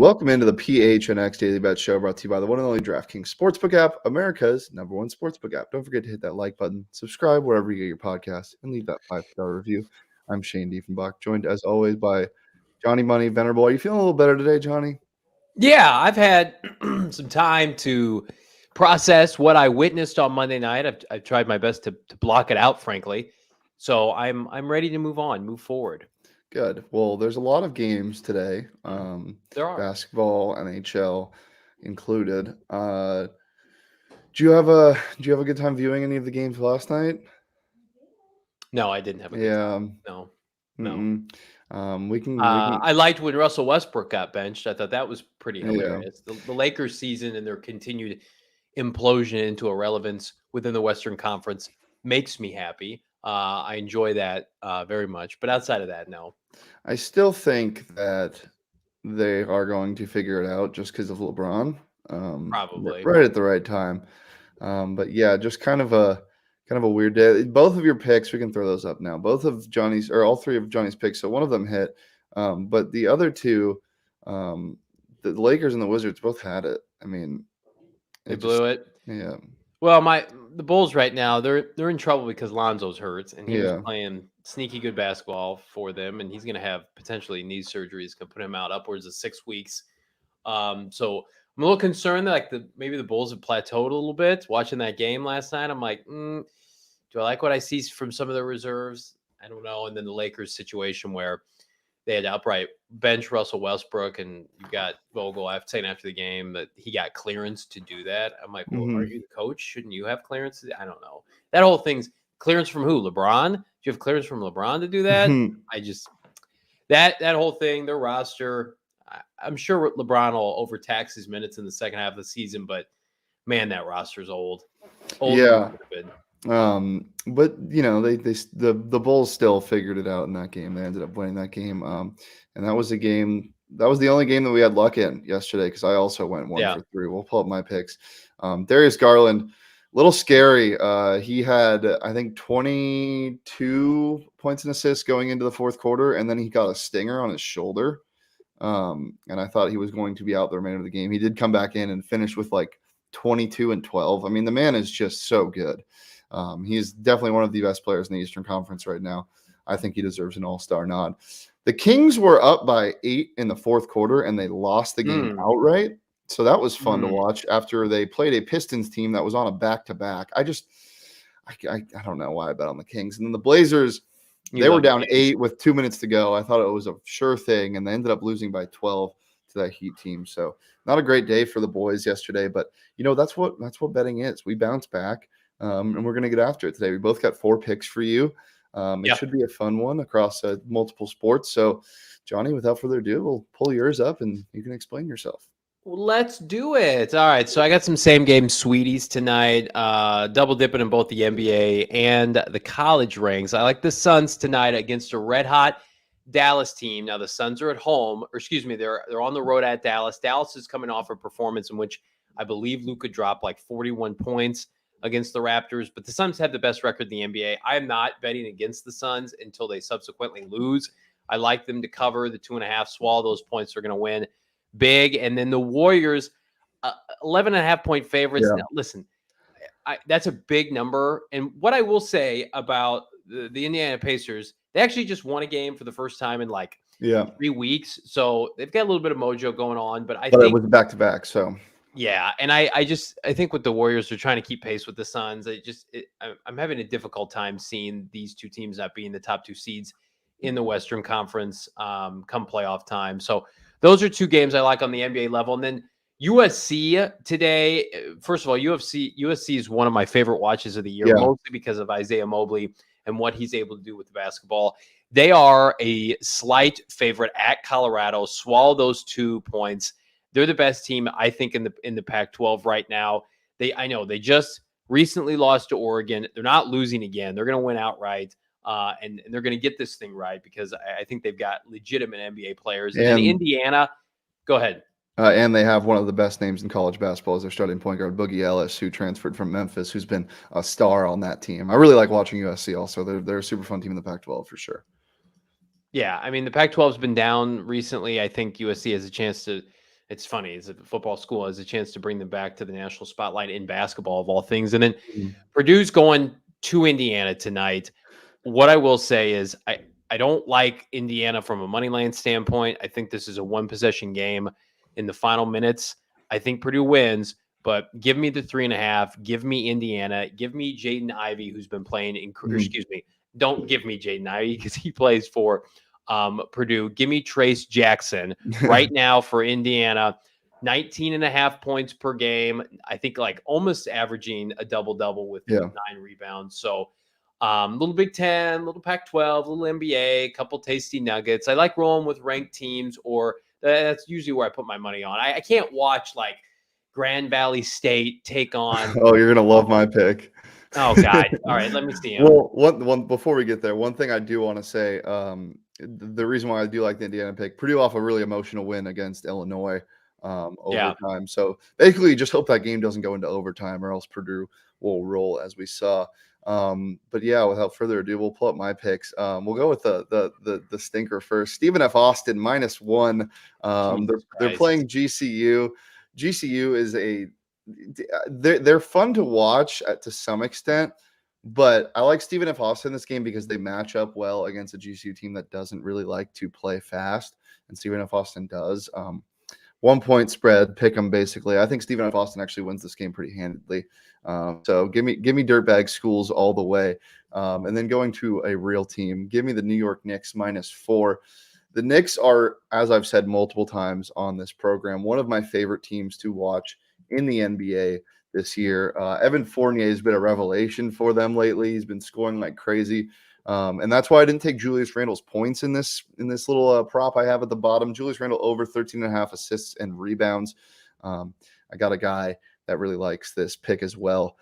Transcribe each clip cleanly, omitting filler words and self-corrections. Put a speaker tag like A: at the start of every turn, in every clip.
A: Welcome into the PHNX Daily Bet Show, brought to you by the one and only DraftKings Sportsbook app, America's #1 sportsbook app. Don't forget to hit that like button, subscribe wherever you get your podcast, and leave that 5-star review. I'm Shane Dieffenbach, joined as always by Johnny Money Venerable. Are you feeling a little better today, Johnny?
B: Yeah, I've had some time to process what I witnessed on Monday night. I've tried my best to block it out, frankly. So I'm ready to move forward.
A: Good. Well, there's a lot of games today.
B: There are.
A: Basketball, NHL included. Do you have a good time viewing any of the games last night?
B: No, I didn't have a good time. No.
A: We can.
B: I liked when Russell Westbrook got benched. I thought that was pretty hilarious.
A: Yeah.
B: The Lakers season and their continued implosion into irrelevance within the Western Conference makes me happy. I enjoy that very much. But outside of that, no.
A: I still think that they are going to figure it out just because of LeBron.
B: Probably.
A: Right at the right time. But yeah, just kind of a weird day. Both of your picks, we can throw those up now. Both of Johnny's, or all three of Johnny's picks. So one of them hit. But the other two, the Lakers and the Wizards both had it. I mean,
B: they blew it.
A: Yeah.
B: Well, the Bulls right now, they're in trouble because Lonzo's hurt, and he was playing sneaky good basketball for them, and he's going to have potentially knee surgeries, going to put him out upwards of 6 weeks. So I'm a little concerned that maybe the Bulls have plateaued a little bit. Watching that game last night, I'm like, do I like what I see from some of the reserves? I don't know. And then the Lakers situation where they had to outright bench Russell Westbrook, and you got Vogel saying after the game that he got clearance to do that. I'm like, well, are you the coach? Shouldn't you have clearance? I don't know. That whole thing's clearance from who? LeBron? Do you have clearance from LeBron to do that? I just that whole thing, their roster. I'm sure LeBron will overtax his minutes in the second half of the season, but man, that roster's old.
A: Yeah. But you know, the Bulls still figured it out in that game. They ended up winning that game. And that was a game. That was the only game that we had luck in yesterday, because I also went 1 for 3. We'll pull up my picks. Darius Garland, a little scary. He had, I think, 22 points and assists going into the fourth quarter, and then he got a stinger on his shoulder. And I thought he was going to be out the remainder of the game. He did come back in and finish with 22 and 12. I mean, the man is just so good. He's definitely one of the best players in the Eastern Conference right now. I think he deserves an all-star nod. The Kings were up by 8 in the fourth quarter, and they lost the game outright. So that was fun to watch after they played a Pistons team that was on a back-to-back. I don't know why I bet on the Kings. And then the Blazers, they were down 8 with 2 minutes to go. I thought it was a sure thing, and they ended up losing by 12 to that Heat team. So not a great day for the boys yesterday, but that's what betting is. We bounce back, and we're going to get after it today. We both got 4 picks for you. It should be a fun one across multiple sports. So, Johnny, without further ado, we'll pull yours up and you can explain yourself.
B: Well, let's do it. All right. So I got some same game sweeties tonight, double dipping in both the NBA and the college ranks. I like the Suns tonight against a red hot Dallas team. Now the Suns are at home, or excuse me, they're on the road at Dallas. Dallas is coming off a performance in which I believe Luka dropped 41 points against the Raptors, but the Suns have the best record in the NBA. I am not betting against the Suns until they subsequently lose. I like them to cover the 2.5, swallow those points. They're going to win big. And then the Warriors, 11.5 point favorites.
A: Yeah.
B: Now, listen, that's a big number. And what I will say about the Indiana Pacers, they actually just won a game for the first time in 3 weeks. So they've got a little bit of mojo going on, but I think
A: it was back-to-back. So
B: yeah. And I think with the Warriors, they're trying to keep pace with the Suns. I'm having a difficult time seeing these two teams not being the top 2 seeds in the Western Conference come playoff time. So those are 2 games I like on the NBA level. And then USC today, first of all, USC is one of my favorite watches of the year, mostly because of Isaiah Mobley and what he's able to do with the basketball. They are a slight favorite at Colorado. Swallow those 2 points. They're the best team, I think, in the Pac-12 right now. I know they just recently lost to Oregon. They're not losing again. They're going to win outright, and they're going to get this thing right because I think they've got legitimate NBA players. And Indiana, go ahead.
A: And they have one of the best names in college basketball as their starting point guard, Boogie Ellis, who transferred from Memphis, who's been a star on that team. I really like watching USC also. They're a super fun team in the Pac-12 for sure.
B: Yeah, I mean, the Pac-12 has been down recently. I think USC has a chance to It's funny. It's a football school has a chance to bring them back to the national spotlight in basketball of all things. And then Purdue's going to Indiana tonight. What I will say is I don't like Indiana from a money line standpoint. I think this is a one possession game in the final minutes. I think Purdue wins, but give me the 3.5. Give me Indiana. Give me Jaden Ivey, who's been playing excuse me. Don't give me Jaden Ivey because he plays for Purdue. Give me Trace Jackson right now for Indiana. 19.5 points per game. I think like almost averaging a double-double with 9 rebounds. So little Big Ten, little Pac-12, little NBA, couple tasty nuggets. I like rolling with ranked teams, or that's usually where I put my money on. I can't watch like Grand Valley State take on.
A: Oh, you're gonna love my pick.
B: Oh God! All right, let me see him.
A: Well, one before we get there, one thing I do want to say, the reason why I do like the Indiana pick, Purdue off a really emotional win against Illinois overtime. So basically, just hope that game doesn't go into overtime, or else Purdue will roll as we saw. But yeah, without further ado, we'll pull up my picks. We'll go with the stinker first. Stephen F. Austin -1. They're playing GCU. GCU is they're fun to watch to some extent, but I like Stephen F. Austin in this game because they match up well against a GCU team that doesn't really like to play fast, and Stephen F. Austin does. 1 point spread, pick them basically. I think Stephen F. Austin actually wins this game pretty handedly. So give me dirtbag schools all the way. And then going to a real team, give me the New York Knicks -4. The Knicks are, as I've said multiple times on this program, one of my favorite teams to watch in the NBA this year. Evan Fournier has been a revelation for them lately. He's been scoring like crazy. And that's why I didn't take Julius Randle's points in this little prop I have at the bottom. Julius Randle over 13.5 assists and rebounds. I got a guy that really likes this pick as well.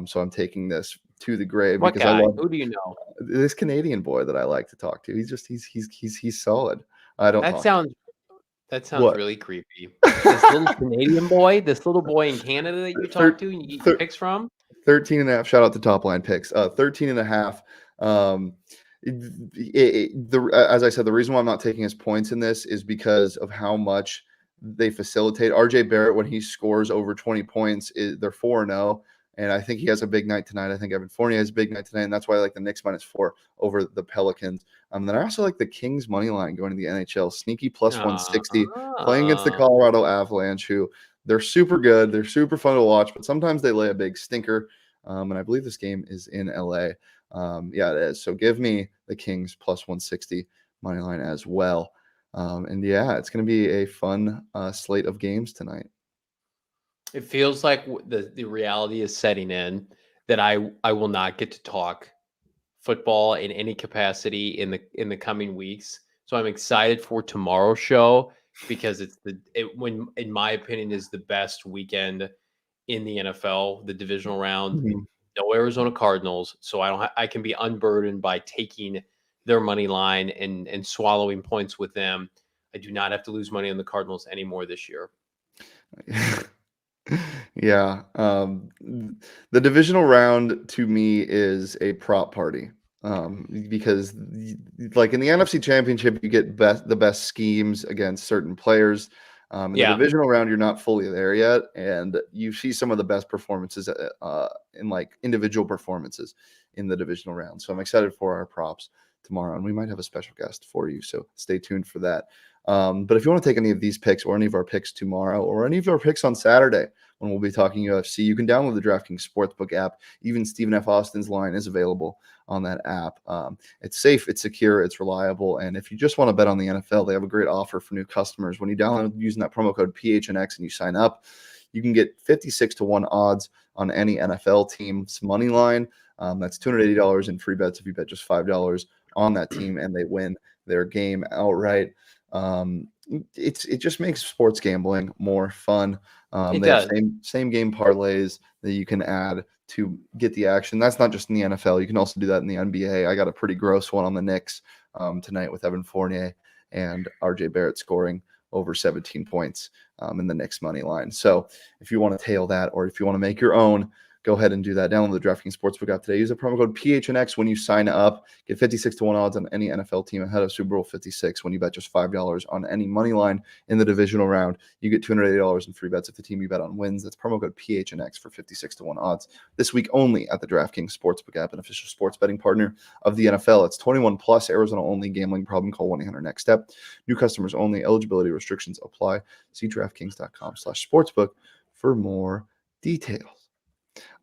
A: So I'm taking this to the grave.
B: What guy? Who do you know?
A: This Canadian boy that I like to talk to. He's solid. I don't.
B: That sounds really creepy. This little Canadian boy, this little boy in Canada that you talk to, and you get picks from.
A: 13.5. Shout out to Top Line Picks. 13.5. As I said, the reason why I'm not taking his points in this is because of how much they facilitate. RJ Barrett, when he scores over 20 points, they're 4-0. And I think he has a big night tonight. I think Evan Fournier has a big night tonight. And that's why I like the Knicks -4 over the Pelicans. Then I also like the Kings money line going to the NHL. Sneaky +160 playing against the Colorado Avalanche, who they're super good. They're super fun to watch, but sometimes they lay a big stinker. And I believe this game is in LA. Yeah, it is. So give me the Kings +160 money line as well. And yeah, it's going to be a fun slate of games tonight.
B: It feels like the reality is setting in that I will not get to talk football in any capacity in the coming weeks. So I'm excited for tomorrow's show because when in my opinion is the best weekend in the NFL, the divisional round.
A: Mm-hmm.
B: No Arizona Cardinals, so I can be unburdened by taking their money line and swallowing points with them. I do not have to lose money on the Cardinals anymore this year.
A: Yeah. The divisional round to me is a prop party. Because like in the NFC Championship, you get the best schemes against certain players. In the divisional round, you're not fully there yet, and you see some of the best performances in like individual performances in the divisional round. So I'm excited for our props tomorrow, and we might have a special guest for you, so stay tuned for that. But if you want to take any of these picks or any of our picks tomorrow or any of our picks on Saturday when we'll be talking UFC, you can download the DraftKings Sportsbook app. Even Stephen F. Austin's line is available on that app. It's safe, it's secure, it's reliable. And if you just want to bet on the NFL, they have a great offer for new customers. When you download using that promo code PHNX and you sign up, you can get 56-1 odds on any NFL team's money line. That's $280 in free bets if you bet just $5 on that team and they win their game outright. It just makes sports gambling more fun. They have same game parlays that you can add to get the action. That's not just in the NFL. You can also do that in the NBA. I got a pretty gross one on the Knicks tonight with Evan Fournier and RJ Barrett scoring over 17 points in the Knicks money line. So if you want to tail that or if you want to make your own, go ahead and do that. Download the DraftKings Sportsbook app today. Use the promo code PHNX when you sign up. Get 56-1 odds on any NFL team ahead of Super Bowl 56 when you bet just $5 on any money line in the divisional round. You get $280 in free bets if the team you bet on wins. That's promo code PHNX for 56-1 odds this week only at the DraftKings Sportsbook app, an official sports betting partner of the NFL. It's 21 plus, Arizona only. Gambling problem? Call 1-800-NEXT-STEP. New customers only. Eligibility restrictions apply. See DraftKings.com/sportsbook for more details.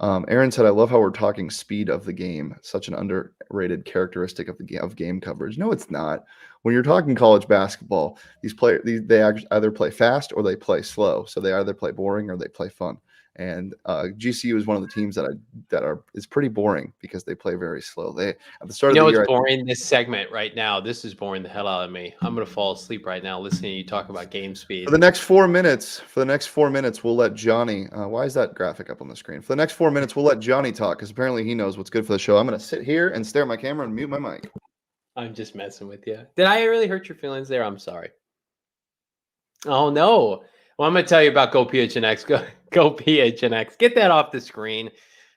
A: Aaron said, "I love how we're talking speed of the game. Such an underrated characteristic of game coverage." No, it's not. When you're talking college basketball, these players they either play fast or they play slow. So they either play boring or they play fun. And GCU is one of the teams that is pretty boring because they play very slow. They at the start of the year,
B: it's boring. This segment right now, this is boring the hell out of me. I'm gonna fall asleep right now listening to you talk about game speed.
A: For the next 4 minutes, we'll let Johnny. Why is that graphic up on the screen? For the next 4 minutes, we'll let Johnny talk because apparently he knows what's good for the show. I'm gonna sit here and stare at my camera and mute my mic.
B: I'm just messing with you. Did I really hurt your feelings there? I'm sorry. Oh no. Well, I'm going to tell you about Go PHNX. Go PHNX. Get that off the screen.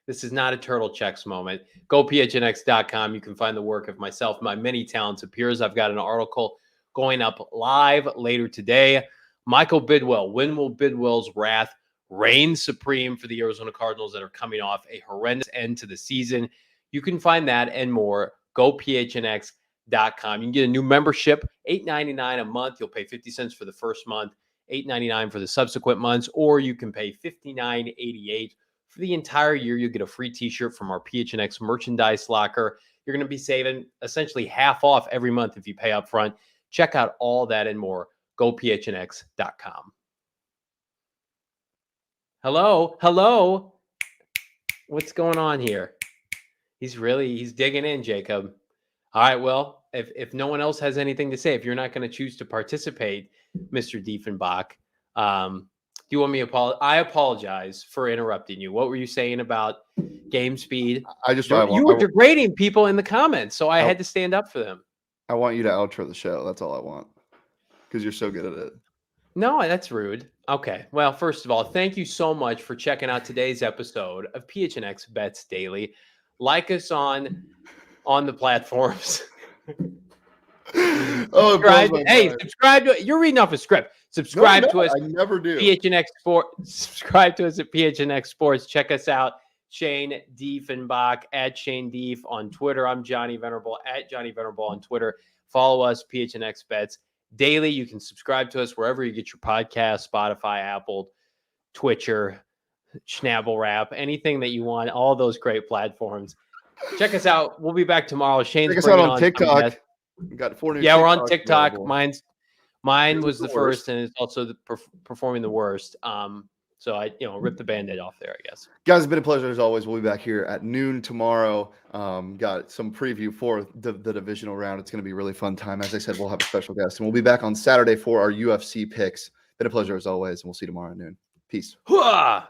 B: This is not a turtle checks moment. GoPHNX.com. You can find the work of myself, my many talented peers. I've got an article going up live later today. Michael Bidwell. When will Bidwell's wrath reign supreme for the Arizona Cardinals that are coming off a horrendous end to the season? You can find that and more. GoPHNX.com. You can get a new membership, $8.99 a month. You'll pay 50 cents for the first month, $8.99 for the subsequent months, or you can pay $59.88 for the entire year. You'll get a free t-shirt from our PHNX merchandise locker. You're going to be saving essentially half off every month if you pay up front. Check out all that and more. GoPHNX.com. Hello. What's going on here? He's digging in, Jacob. All right, well, if no one else has anything to say, if you're not going to choose to participate, Mr. Dieffenbach, do you want me to apologize? I apologize for interrupting you. What were you saying about game speed? You were degrading people in the comments, so I had to stand up for them.
A: I want you to outro the show. That's all I want because you're so good at it.
B: No, that's rude. Okay. Well, first of all, thank you so much for checking out today's episode of PHNX Bets Daily. Like us on the platforms. Subscribe to it. You're reading off a script. Subscribe to us.
A: I never do.
B: PHNX Sports. Subscribe to us at PHNX Sports. Check us out. Shane Dieffenbach at Shane Dief on Twitter. I'm Johnny Venerable at Johnny Venerable on Twitter. Follow us, PHNX Bets Daily. You can subscribe to us wherever you get your podcast, Spotify, Apple, Twitcher, Schnabel Rap, anything that you want, all those great platforms. Check us out. We'll be back tomorrow. Shane's
A: check us out on TikTok. We got 4 new
B: TikToks. We're on TikTok.
A: Available.
B: Mine was the first, and it's also performing the worst. So I ripped the Band-Aid off there, I guess.
A: Guys, it's been a pleasure as always. We'll be back here at noon tomorrow. Got some preview for the divisional round. It's going to be a really fun time. As I said, we'll have a special guest, and we'll be back on Saturday for our UFC picks. Been a pleasure as always, and we'll see you tomorrow at noon. Peace.
B: Hooah!